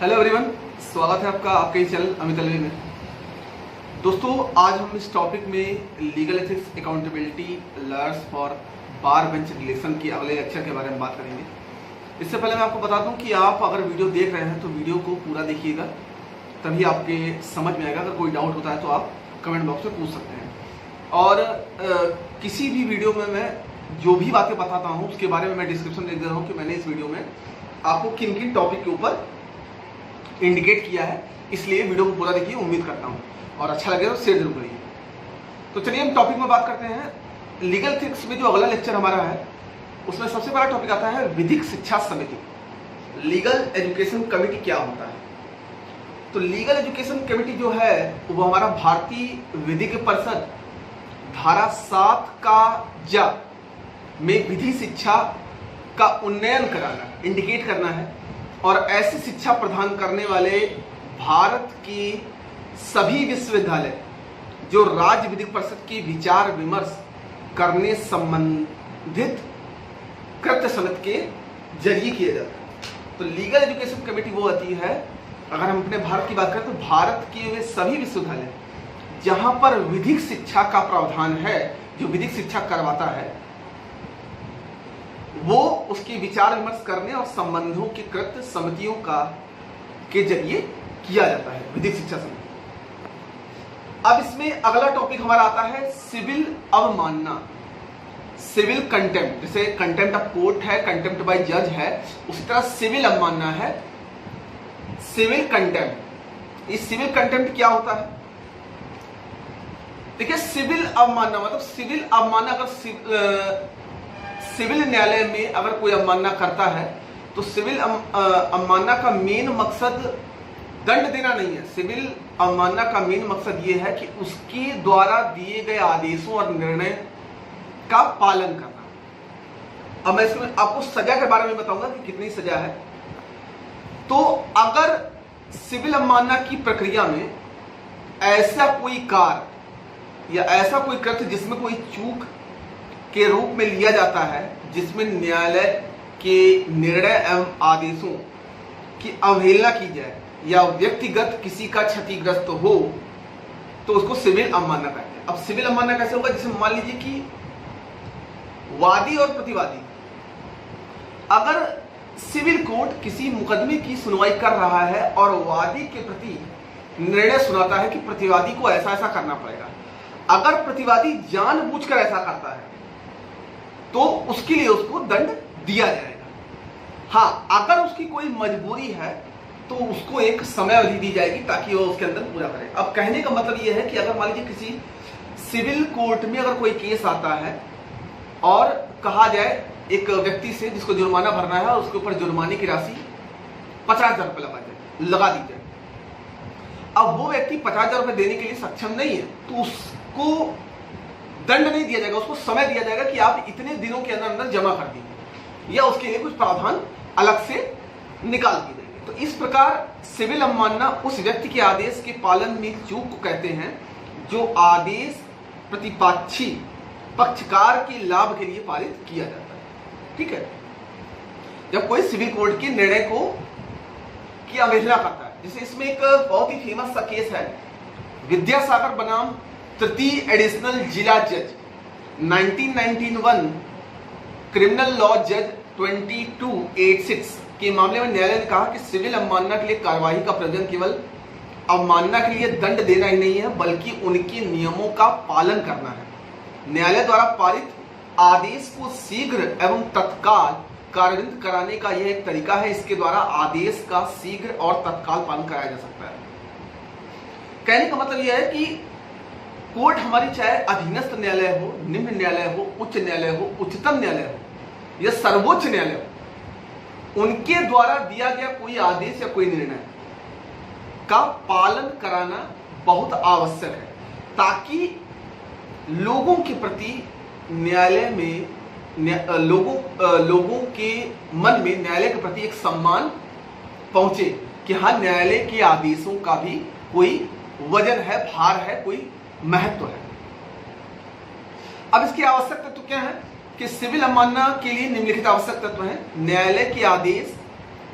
Hello everyone, स्वागत है आपका आपके ही चैनल अमित अलवी में। दोस्तों, आज हम इस टॉपिक में legal ethics accountability lawyers for bar bench relation की अगले लेक्चर के बारे में बात करेंगे। इससे पहले मैं आपको बता दूं कि आप अगर वीडियो देख रहे हैं तो वीडियो को पूरा देखिएगा, तभी आपके समझ में आएगा। अगर कोई डाउट होता है तो आप कमेंट बॉक्स में पूछ सकते हैं। और किसी भी वीडियो में मैं जो भी बातें बताता हूँ उसके बारे में मैं डिस्क्रिप्शन लिख दे रहा हूँ कि मैंने इस वीडियो में आपको किन किन टॉपिक के ऊपर इंडिकेट किया है। इसलिए वीडियो को पूरा देखिए, उम्मीद करता हूँ, और अच्छा लगे तो शेयर जरूर करिए। तो चलिए हम टॉपिक में बात करते हैं। लीगल एथिक्स में जो अगला लेक्चर हमारा है उसमें सबसे बड़ा टॉपिक आता है विधिक शिक्षा समिति। लीगल एजुकेशन कमेटी क्या होता है? तो लीगल एजुकेशन कमेटी जो है वो हमारा भारतीय विधिक परिषद धारा 7 का ज में विधि शिक्षा का उन्नयन कराना, इंडिकेट करना है, और ऐसी शिक्षा प्रदान करने वाले भारत की सभी विश्वविद्यालय जो राज्य विधिक परिषद की विचार विमर्श करने संबंधित कृत्य समिति के जरिए किया जाता है। तो लीगल एजुकेशन कमेटी वो आती है, अगर हम अपने भारत की बात करें तो भारत के वे सभी विश्वविद्यालय जहां पर विधिक शिक्षा का प्रावधान है, जो विधिक शिक्षा करवाता है, वो उसकी विचार विमर्श करने और संबंधों के कृत्य समितियों का के जरिए किया जाता है, विधिक शिक्षा समिति। अब इसमें अगला टॉपिक हमारा आता है सिविल अवमानना, सिविल कंटेम्प्ट। जैसे कंटेम्प्ट ऑफ कोर्ट है, कंटेम्प्ट बाय जज है, उसी तरह सिविल अवमानना है, सिविल कंटेम्प्ट। इस सिविल कंटेम्प्ट क्या होता है? देखिए, सिविल अवमानना मतलब सिविल अवमानना, अगर सिविल न्यायालय में अगर कोई अवमानना करता है तो सिविल अवमानना का मेन मकसद दंड देना नहीं है। सिविल अवमानना का मेन मकसद यह है कि उसके द्वारा दिए गए आदेशों और निर्णय का पालन करना। अब मैं इसमें आपको सजा के बारे में बताऊंगा कि कितनी सजा है। तो अगर सिविल अवमानना की प्रक्रिया में ऐसा कोई कार्य या ऐसा कोई कृत्य जिसमें कोई चूक के रूप में लिया जाता है, जिसमें न्यायालय के निर्णय एवं आदेशों की अवहेलना की जाए या व्यक्तिगत किसी का क्षतिग्रस्त हो, तो उसको सिविल अवमानना कहते हैं। अब सिविल अवमानना कैसे होगा? जैसे मान लीजिए कि वादी और प्रतिवादी, अगर सिविल कोर्ट किसी मुकदमे की सुनवाई कर रहा है और वादी के प्रति निर्णय सुनाता है कि प्रतिवादी को ऐसा ऐसा करना पड़ेगा, अगर प्रतिवादी जानबूझकर ऐसा करता है तो उसके लिए उसको दंड दिया जाएगा। हाँ, अगर उसकी कोई मजबूरी है तो उसको एक समय अवधि दी जाएगी ताकि वो उसके अंदर पूरा करे। अब कहने का मतलब यह है कि अगर मान लीजिए किसी सिविल कोर्ट में अगर कोई केस आता है और कहा जाए एक व्यक्ति से जिसको जुर्माना भरना है, उसके ऊपर जुर्माने की राशि 50,000 रुपये लगा दी जाए। अब वो व्यक्ति 50,000 रुपये देने के लिए सक्षम नहीं है तो उसको दंड नहीं दिया जाएगा, उसको समय दिया जाएगा कि आप इतने दिनों के अंदर अंदर जमा कर दीजिए, या उसके लिए कुछ प्रावधान अलग से निकाल दिए जाएंगे। तो इस प्रकार सिविल अवमानना उस व्यक्ति के आदेश के पालन में चूक को कहते हैं जो आदेश प्रतिपक्षी पक्षकार के लाभ के लिए पारित किया जाता है। ठीक है, जब कोई सिविल कोर्ट के निर्णय को की अवहेलना करता है। जैसे इसमें एक बहुत ही फेमस सा केस है, विद्यासागर बनाम तृतीय एडिशनल जिला जज 1991 क्रिमिनल लॉ जज 2286 के मामले में न्यायालय ने कहा कि सिविल अवमानना के लिए कार्यवाही का प्रयोजन केवल अवमानना के लिए दंड देना ही नहीं है, बल्कि उनके नियमों का पालन करना है। न्यायालय द्वारा पारित आदेश को शीघ्र एवं तत्काल कार्यान्वित कराने का यह एक तरीका है। इसके द्वारा आदेश का शीघ्र और तत्काल पालन कराया जा सकता है। कहने का मतलब यह है कि कोर्ट हमारी चाहे अधीनस्थ न्यायालय हो, निम्न न्यायालय हो, उच्च न्यायालय हो, उच्चतम न्यायालय हो या सर्वोच्च न्यायालय हो, उनके द्वारा दिया गया कोई आदेश या कोई निर्णय का पालन कराना बहुत आवश्यक है, ताकि लोगों के प्रति न्यायालय में लोगों के मन में न्यायालय के प्रति एक सम्मान पहुंचे कि हाँ, न्यायालय के आदेशों का भी कोई वजन है, भार है, कोई महत्व है। अब इसकी आवश्यक तत्व क्या है कि सिविल अवमानना के लिए निम्नलिखित आवश्यक तत्व हैं। न्यायालय के आदेश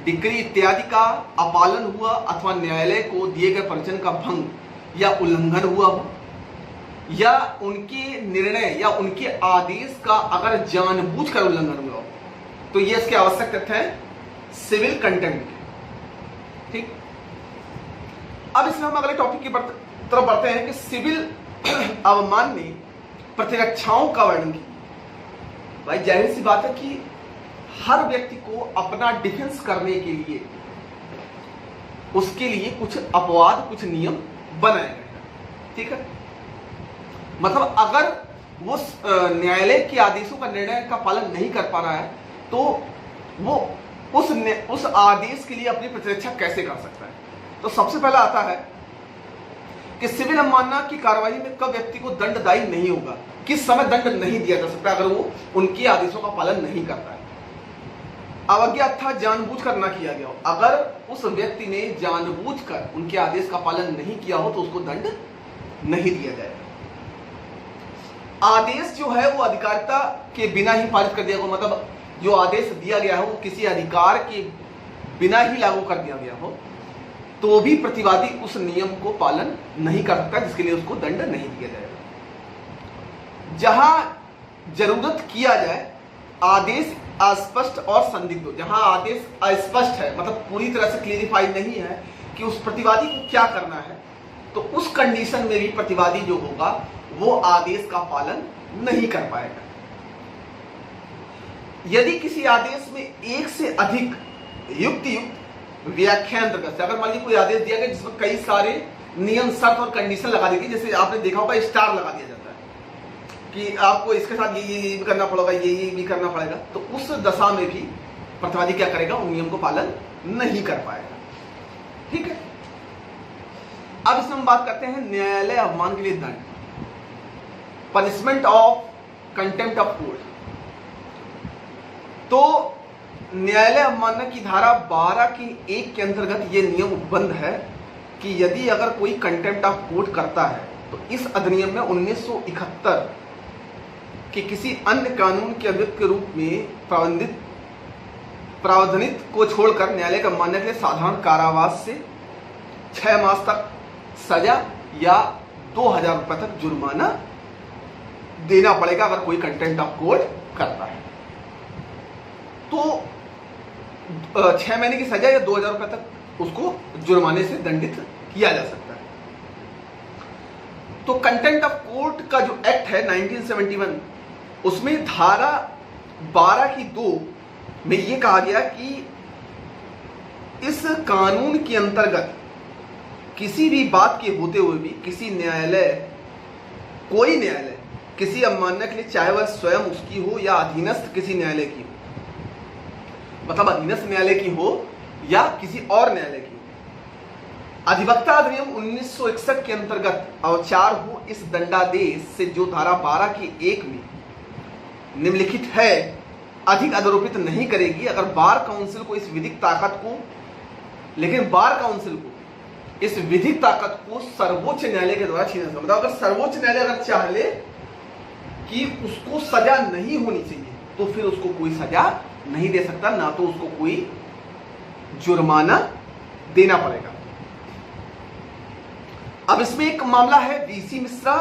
डिक्री इत्यादि का अपालन हुआ अथवा न्यायालय को दिए गए प्रवचन का भंग या उल्लंघन हुआ हो, या उनके निर्णय या उनके आदेश का अगर जानबूझकर उल्लंघन हुआ हो, तो ये इसके आवश्यक तथ्य हैं सिविल कंटेम्प्ट के। ठीक, अब इसमें हम अगले टॉपिक की तरफ बढ़ते हैं कि सिविल अवमान में प्रतिरक्षाओं का वर्णन किया। भाई जाहिर सी बात है कि हर व्यक्ति को अपना डिफेंस करने के लिए उसके लिए कुछ अपवाद, कुछ नियम बनाए गए हैं। ठीक है, मतलब अगर वो न्यायालय के आदेशों का, निर्णय का पालन नहीं कर पा रहा है तो वो उस आदेश के लिए अपनी प्रतिरक्षा कैसे कर सकता है। तो सबसे पहला आता है कि सिविल अवमानना की कार्रवाई में कब व्यक्ति को दंडदायी नहीं होगा, किस समय दंड नहीं दिया जा सकता अगर वो उनके आदेशों का पालन नहीं करता है। अवज्ञा अथवा जानबूझकर ना किया गया हो, अगर उस व्यक्ति ने जानबूझकर उनके आदेश का पालन नहीं किया हो तो उसको दंड नहीं दिया जाएगा। आदेश जो है वो अधिकारिता के बिना ही पारित कर दिया गया, मतलब जो आदेश दिया गया है वो किसी अधिकार के बिना ही लागू कर दिया गया हो तो भी प्रतिवादी उस नियम को पालन नहीं कर सकता, जिसके लिए उसको दंड नहीं दिया जाएगा। जहां जरूरत किया जाए आदेश अस्पष्ट और संदिग्ध हो, जहां आदेश अस्पष्ट है मतलब पूरी तरह से क्लियरिफाइड नहीं है कि उस प्रतिवादी को क्या करना है, तो उस कंडीशन में भी प्रतिवादी जो होगा वो आदेश का पालन नहीं कर पाएगा। यदि किसी आदेश में एक से अधिक युक्त व्याख्या अंतर्गत से अगर मान लीजिए कोई आदेश दिया गया जिसमें कई सारे नियम, शर्त और कंडीशन लगा दी गई, जैसे आपने देखा होगा स्टार लगा दिया जाता है कि आपको इसके साथ ये भी करना पड़ेगा, ये भी करना पड़ेगा, तो उस दशा में भी प्रतिवादी क्या करेगा, उन नियम को पालन नहीं कर पाएगा। ठीक है, अब इसमें हम बात करते हैं न्यायालय अवमान के लिए दंड, punishment of contempt of court. तो न्यायालय अवमानना की धारा 12 की 1 के अंतर्गत यह नियम उपबंध है कि यदि अगर कोई कंटेम्प्ट ऑफ कोर्ट करता है तो इस अधिनियम में 1971 के किसी अन्य कानून के अभियुक्त के रूप में प्रावधानित को छोड़कर न्यायालय का अवमानना के लिए साधारण कारावास से 6 मास तक सजा या 2000 रुपए तक जुर्माना देना पड़ेगा अगर कोई कंटेम्प्ट ऑफ कोर्ट करता है। तो 6 महीने की सजा या 2000 रुपए तक उसको जुर्माने से दंडित किया जा सकता है। तो कंटेम्प्ट ऑफ कोर्ट का जो एक्ट है 1971, उसमें धारा 12 की 2 में यह कहा गया कि इस कानून के अंतर्गत किसी भी बात के होते हुए भी किसी न्यायालय, कोई न्यायालय किसी अवमानना के लिए, चाहे वह स्वयं उसकी हो या अधीनस्थ किसी न्यायालय की हो, मतलब अधीनस्थ न्यायालय की हो या किसी और न्यायालय की हो, अधिवक्ता अधिनियम 1961 के अंतर्गत अवचार हो इस दंडादेश से जो धारा 12 की 1 में निम्नलिखित है अधिक अधरोपित नहीं करेगी अगर बार काउंसिल को इस विधिक ताकत को, लेकिन बार काउंसिल को इस विधिक ताकत को सर्वोच्च न्यायालय के द्वारा छीना जा, मतलब अगर सर्वोच्च न्यायालय अगर चाह ले कि उसको सजा नहीं होनी चाहिए तो फिर उसको कोई सजा नहीं दे सकता, ना तो उसको कोई जुर्माना देना पड़ेगा। अब इसमें एक मामला है VC Mishra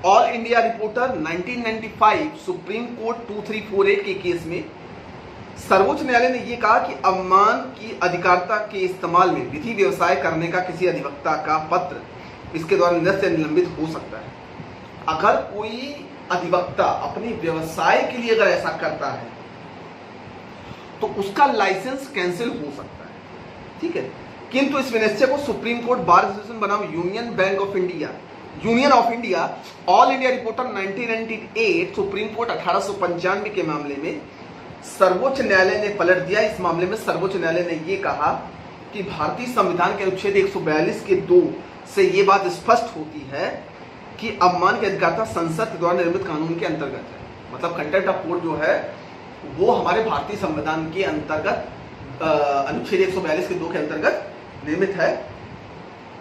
all India reporter 1995 supreme court 2348 के केस में सर्वोच्च न्यायालय ने यह कहा कि अवमान की अधिकारिता के इस्तेमाल में विधि व्यवसाय करने का किसी अधिवक्ता का पत्र इसके द्वारा निरस्त या निलंबित हो सकता है। अगर कोई अधिवक्ता अपने व्यवसाय के लिए अगर ऐसा करता है तो उसका लाइसेंस कैंसिल हो सकता है। ठीक है, किंतु इस विनिश्चय को सुप्रीम कोर्ट बार एसोसिएशन बनाम union of India all India reporter 1998 supreme court 1895 के मामले में सर्वोच्च न्यायालय ने पलट दिया। इस मामले में सर्वोच्च न्यायालय ने यह कहा कि भारतीय संविधान के अनुच्छेद 142 के 2 से यह बात स्पष्ट होती है कि अवमान की अधिकारिता संसद के द्वारा निर्मित कानून के अंतर्गत है। मतलब कंटेम्प्ट ऑफ कोर्ट जो है वो हमारे भारतीय संविधान के अंतर्गत अनुच्छेद 142 के 2 के अंतर्गत निर्मित है,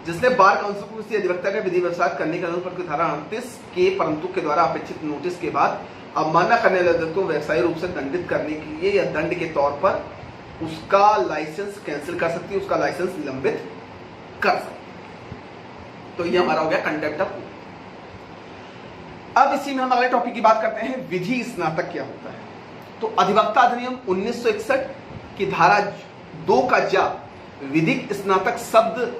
जिसने बार काउंसिल को किसी अधिवक्ता का विधि व्यवसाय करने के अनुसार की धारा 38 के परंतु के द्वारा अपेक्षित नोटिस के बाद अवमानना करने वाले को व्यवसायिक रूप से दंडित करने के लिए या दंड के तौर पर उसका लाइसेंस कैंसिल कर सकती है, उसका लाइसेंस निलंबित कर सकती है। तो ये हमारा हो गया कंटेम्प्ट ऑफ कोर्ट। अब इसी में हम अगले टॉपिक की बात करते हैं, विधि स्नातक क्या होता है। तो अधिवक्ता अधिनियम 1961 की धारा 2 का जा विधिक स्नातक शब्द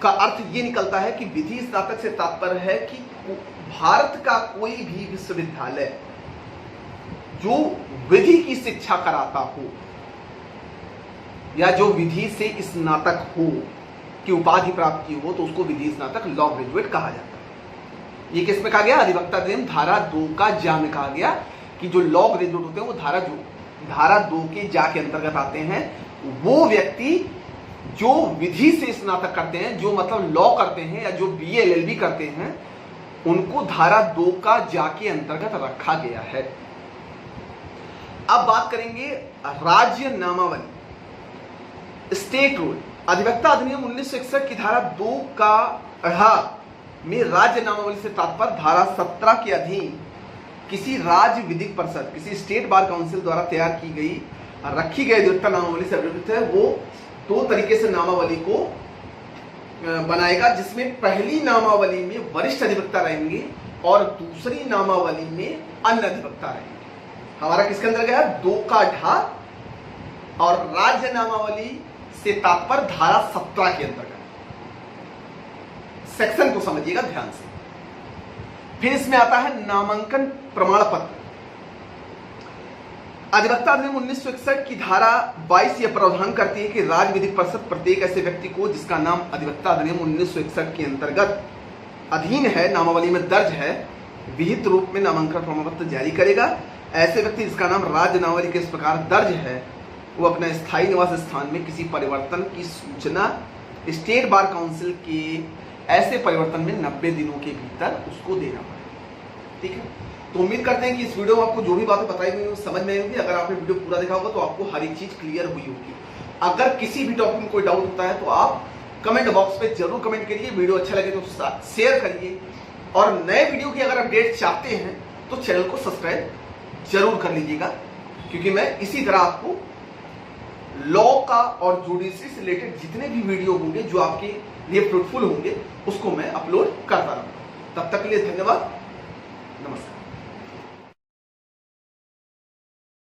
का अर्थ ये निकलता है कि विधि स्नातक से तात्पर्य है कि भारत का कोई भी विश्वविद्यालय जो विधि की शिक्षा कराता हो या जो विधि से स्नातक हो की उपाधि प्राप्त की हो तो उसको विधि स्नातक लॉ ग्रेजुएट कहा जाता है। ये किस में कहा गया? अधिवक्ता अधिनियम धारा 2 का जा में कहा गया कि जो लॉ ग्रेजुएट होते हैं वो धारा 2 के जा के अंतर्गत आते हैं। वो व्यक्ति जो विधि से स्नातक करते हैं, जो मतलब लॉ करते हैं या जो BA LLB करते हैं, उनको धारा 2 का जा के अंतर्गत रखा गया है। अब बात करेंगे राज्य नामावली, स्टेट रूल। अधिवक्ता अधिनियम 1961 की धारा 2 का में राज्य नामावली से तात्पर्य धारा 17 के अधीन किसी राज्य विधिक परिषद, किसी स्टेट बार काउंसिल द्वारा तैयार की गई रखी गई अधिवक्ता नामावली से अभिप्रेत है। वो 2 तरीके से नामावली को बनाएगा, जिसमें पहली नामावली में वरिष्ठ अधिवक्ता रहेंगे और दूसरी नामावली में अन्य अधिवक्ता रहेंगे। हमारा किसके अंदर गया? 2 का ढा और राज्य नामावली से तात्पर्य धारा 17 के अंतर्गत। सेक्शन को समझिएगा ध्यान से। फिर इसमें आता है नामांकन प्रमाण पत्र। अधिवक्ता अधिनियम 1961 की धारा 22 यह प्रावधान करती है कि राज्य विधिक परिषद प्रत्येक ऐसे व्यक्ति को जिसका नाम अधिवक्ता अधिनियम 1961 के अंतर्गत अधीन है, नामावली में दर्ज है, विहित रूप में नामांकन प्रमाण पत्र जारी करेगा। ऐसे व्यक्ति जिसका नाम राज्य नामावली के इस प्रकार दर्ज है वो अपना स्थायी निवास स्थान में किसी परिवर्तन की सूचना स्टेट बार काउंसिल के ऐसे परिवर्तन में 90 दिनों के भीतर उसको देना पड़ेगा। ठीक है, तो उम्मीद करते हैं कि इस वीडियो में आपको जो भी बातें बताई गई समझ में आई होगी। अगर आपने वीडियो पूरा देखा होगा तो आपको हर एक चीज क्लियर हुई होगी। अगर किसी भी टॉपिक में कोई डाउट होता है तो आप कमेंट बॉक्स पे जरूर कमेंट करिए। वीडियो अच्छा लगे तो शेयर करिए और नए वीडियो की अगर अपडेट चाहते हैं तो चैनल को सब्सक्राइब जरूर कर लीजिएगा, क्योंकि मैं इसी तरह आपको लॉ का और जुडिशरी से रिलेटेड जितने भी वीडियो होंगे जो आपके लिए फ्रूटफुल होंगे उसको मैं अपलोड करता रहूंगा। तब तक के लिए धन्यवाद, नमस्कार।